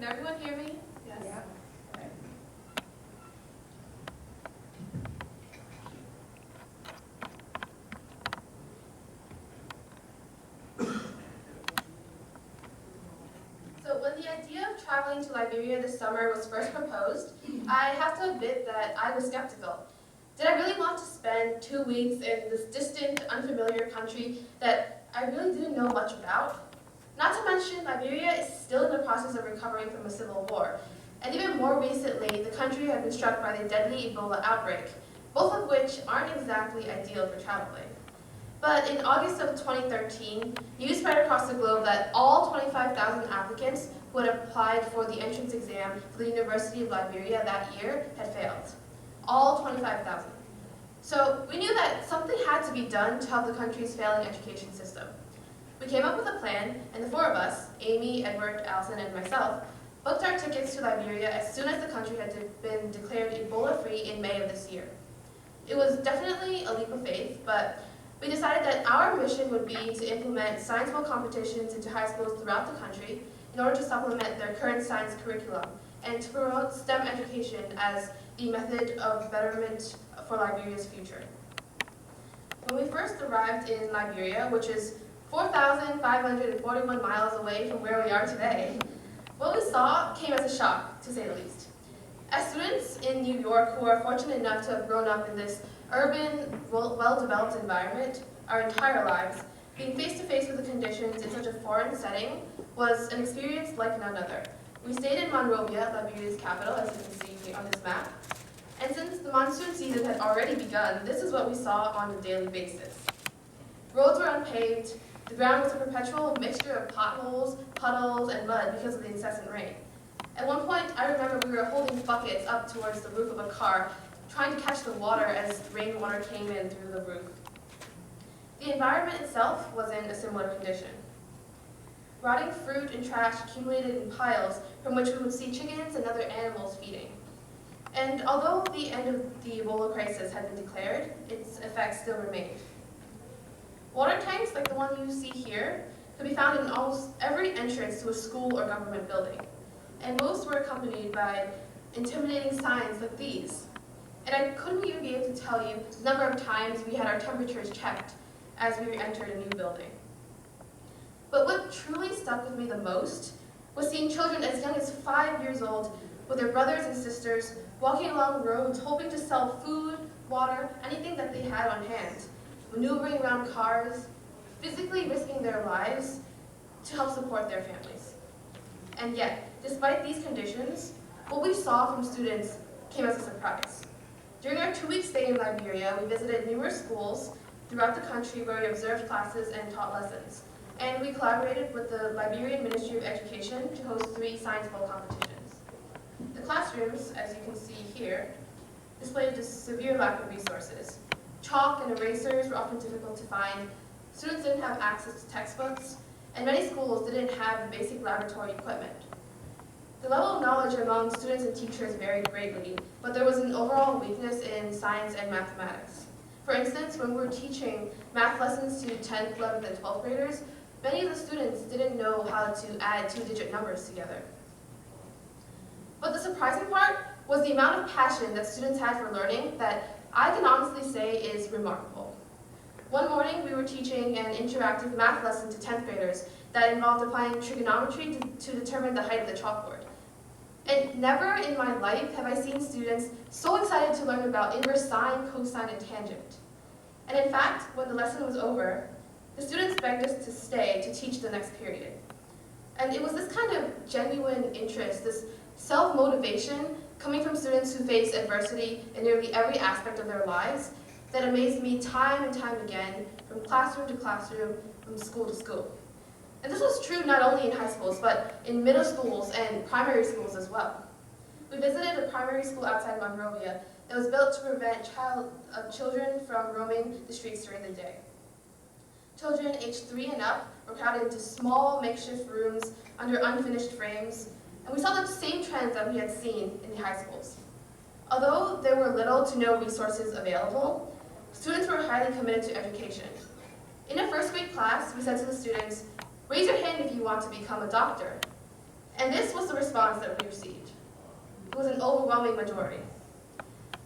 Can everyone hear me? Yes. Yeah. Okay. So when the idea of traveling to Liberia this summer was first proposed, I have to admit that I was skeptical. Did I really want to spend 2 weeks in this distant, unfamiliar country that I really didn't know much about? Not to mention, Liberia is still in the process of recovering from a civil war. And even more recently, the country had been struck by the deadly Ebola outbreak, both of which aren't exactly ideal for traveling. But in August of 2013, news spread across the globe that all 25,000 applicants who had applied for the entrance exam for the University of Liberia that year had failed. All 25,000. So we knew that something had to be done to help the country's failing education system. We came up with a plan, and the four of us, Amy, Edward, Alison, and myself, booked our tickets to Liberia as soon as the country had been declared Ebola-free in May of this year. It was definitely a leap of faith, but we decided that our mission would be to implement science bowl competitions into high schools throughout the country in order to supplement their current science curriculum and to promote STEM education as the method of betterment for Liberia's future. When we first arrived in Liberia, which is 4,541 miles away from where we are today, what we saw came as a shock, to say the least. As students in New York who are fortunate enough to have grown up in this urban, well-developed environment our entire lives, being face-to-face with the conditions in such a foreign setting was an experience like none other. We stayed in Monrovia, Liberia's capital, as you can see on this map. And since the monsoon season had already begun, this is what we saw on a daily basis. Roads were unpaved, the ground was a perpetual mixture of potholes, puddles, and mud because of the incessant rain. At one point, I remember we were holding buckets up towards the roof of a car, trying to catch the water as rainwater came in through the roof. The environment itself was in a similar condition. Rotting fruit and trash accumulated in piles from which we would see chickens and other animals feeding. And although the end of the Ebola crisis had been declared, its effects still remained. Water tanks like the one you see here could be found in almost every entrance to a school or government building. And most were accompanied by intimidating signs like these. And I couldn't even be able to tell you the number of times we had our temperatures checked as we entered a new building. But what truly stuck with me the most was seeing children as young as 5 years old with their brothers and sisters walking along roads hoping to sell food, water, anything that they had on hand, maneuvering around cars, physically risking their lives to help support their families. And yet, despite these conditions, what we saw from students came as a surprise. During our 2-week stay in Liberia, we visited numerous schools throughout the country where we observed classes and taught lessons. And we collaborated with the Liberian Ministry of Education to host 3 science bowl competitions. The classrooms, as you can see here, displayed a severe lack of resources. Chalk and erasers were often difficult to find, students didn't have access to textbooks, and many schools didn't have the basic laboratory equipment. The level of knowledge among students and teachers varied greatly, but there was an overall weakness in science and mathematics. For instance, when we were teaching math lessons to 10th, 11th, and 12th graders, many of the students didn't know how to add 2-digit numbers together. But the surprising part was the amount of passion that students had for learning that I can honestly say is remarkable. One morning, we were teaching an interactive math lesson to 10th graders that involved applying trigonometry to determine the height of the chalkboard. And never in my life have I seen students so excited to learn about inverse sine, cosine, and tangent. And in fact, when the lesson was over, the students begged us to stay to teach the next period. And it was this kind of genuine interest, this self-motivation coming from students who face adversity in nearly every aspect of their lives that amazed me time and time again, from classroom to classroom, from school to school. And this was true not only in high schools, but in middle schools and primary schools as well. We visited a primary school outside Monrovia that was built to prevent children from roaming the streets during the day. Children aged 3 and up were crowded into small makeshift rooms under unfinished frames, and we saw the same trends that we had seen in the high schools. Although there were little to no resources available, students were highly committed to education. In a first grade class, we said to the students, "Raise your hand if you want to become a doctor." And this was the response that we received. It was an overwhelming majority.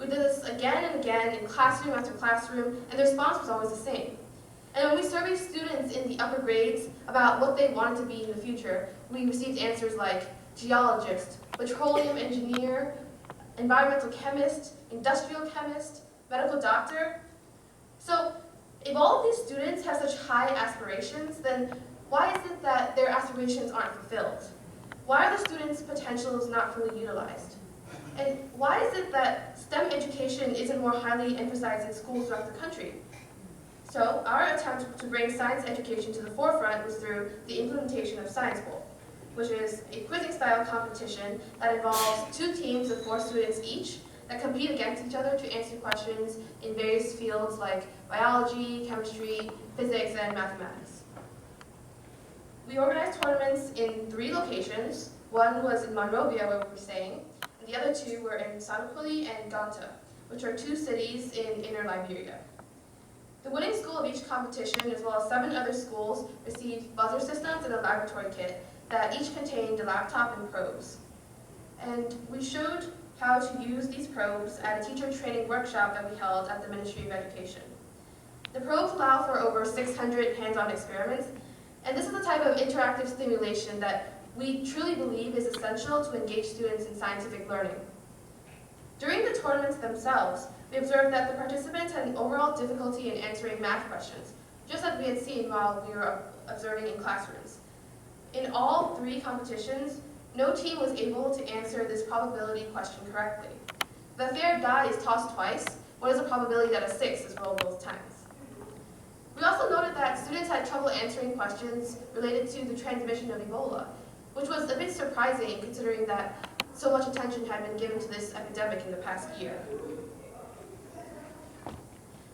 We did this again and again in classroom after classroom, and the response was always the same. And when we surveyed students in the upper grades about what they wanted to be in the future, we received answers like geologist, petroleum engineer, environmental chemist, industrial chemist, medical doctor. So if all of these students have such high aspirations, then why is it that their aspirations aren't fulfilled? Why are the students' potentials not fully utilized? And why is it that STEM education isn't more highly emphasized in schools throughout the country? So our attempt to bring science education to the forefront was through the implementation of Science Bowl, which is a quizzing-style competition that involves 2 teams of 4 students each that compete against each other to answer questions in various fields like biology, chemistry, physics, and mathematics. We organized tournaments in 3 locations. One was in Monrovia, where we were staying, and the other 2 were in Sanokwili and Ganta, which are 2 cities in inner Liberia. The winning school of each competition, as well as 7 other schools, received buzzer systems and a laboratory kit that each contained a laptop and probes. And we showed how to use these probes at a teacher training workshop that we held at the Ministry of Education. The probes allow for over 600 hands-on experiments, and this is the type of interactive stimulation that we truly believe is essential to engage students in scientific learning. During the tournaments themselves, we observed that the participants had an overall difficulty in answering math questions, just as we had seen while we were observing in classrooms. In all 3 competitions, no team was able to answer this probability question correctly. If a fair die is tossed twice, what is the probability that a 6 is rolled both times? We also noted that students had trouble answering questions related to the transmission of Ebola, which was a bit surprising considering that so much attention had been given to this epidemic in the past year.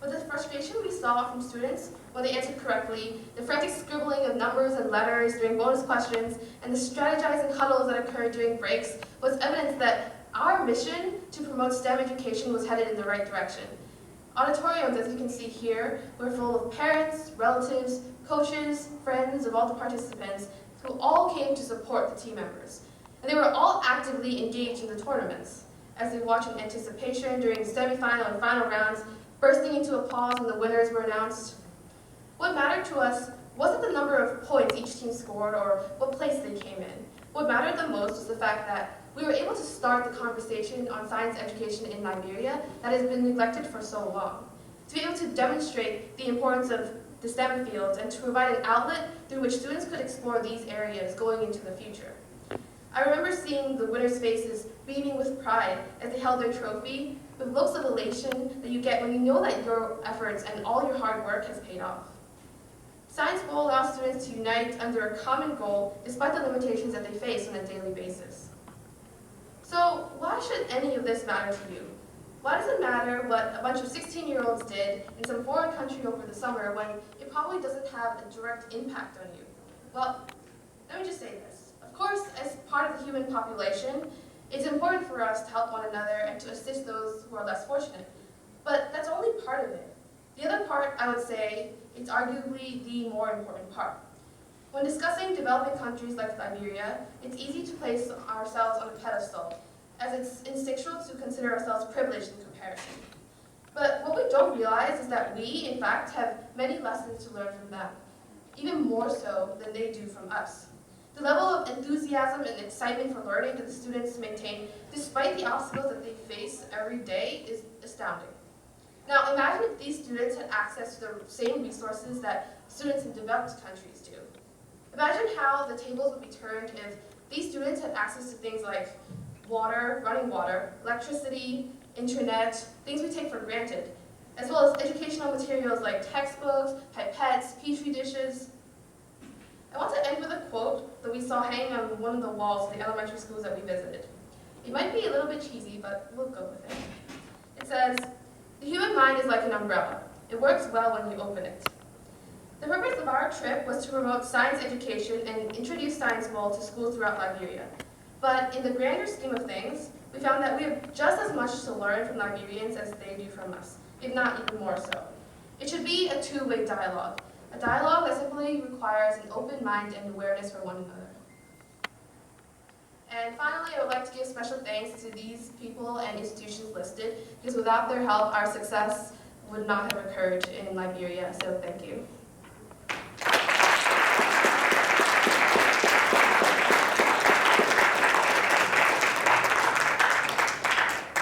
But the frustration we saw from students when they answered correctly, the frantic scribbling of numbers and letters during bonus questions, and the strategizing huddles that occurred during breaks was evidence that our mission to promote STEM education was headed in the right direction. Auditoriums, as you can see here, were full of parents, relatives, coaches, friends of all the participants who all came to support the team members. And they were all actively engaged in the tournaments, as they watched in anticipation during semifinal and final rounds, bursting into applause when the winners were announced. What mattered to us wasn't the number of points each team scored or what place they came in. What mattered the most was the fact that we were able to start the conversation on science education in Liberia that has been neglected for so long. To be able to demonstrate the importance of the STEM fields and to provide an outlet through which students could explore these areas going into the future. I remember seeing the winners' faces beaming with pride as they held their trophy, with looks of elation that you get when you know that your efforts and all your hard work has paid off. Science Bowl allows students to unite under a common goal despite the limitations that they face on a daily basis. So why should any of this matter to you? Why does it matter what a bunch of 16-year-olds did in some foreign country over the summer when it probably doesn't have a direct impact on you? Well, let me just say this. Of course, as part of the human population, it's important for us to help one another and to assist those who are less fortunate. But that's only part of it. The other part, I would say, is arguably the more important part. When discussing developing countries like Liberia, it's easy to place ourselves on a pedestal, as it's instinctual to consider ourselves privileged in comparison. But what we don't realize is that we, in fact, have many lessons to learn from them, even more so than they do from us. The level of enthusiasm and excitement for learning that the students maintain, despite the obstacles that they face every day, is astounding. Now, imagine if these students had access to the same resources that students in developed countries do. Imagine how the tables would be turned if these students had access to things like water, running water, electricity, internet, things we take for granted, as well as educational materials like textbooks, pipettes, petri dishes. I want to end with a quote that we saw hanging on one of the walls of the elementary schools that we visited. It might be a little bit cheesy, but we'll go with it. It says, "The human mind is like an umbrella. It works well when you open it." The purpose of our trip was to promote science education and introduce Science Bowl to schools throughout Liberia. But in the grander scheme of things, we found that we have just as much to learn from Liberians as they do from us, if not even more so. It should be a two-way dialogue, a dialogue that simply requires an open mind and awareness for one another. And finally, I would like to give special thanks to these people and institutions listed, because without their help, our success would not have occurred in Liberia, so thank you.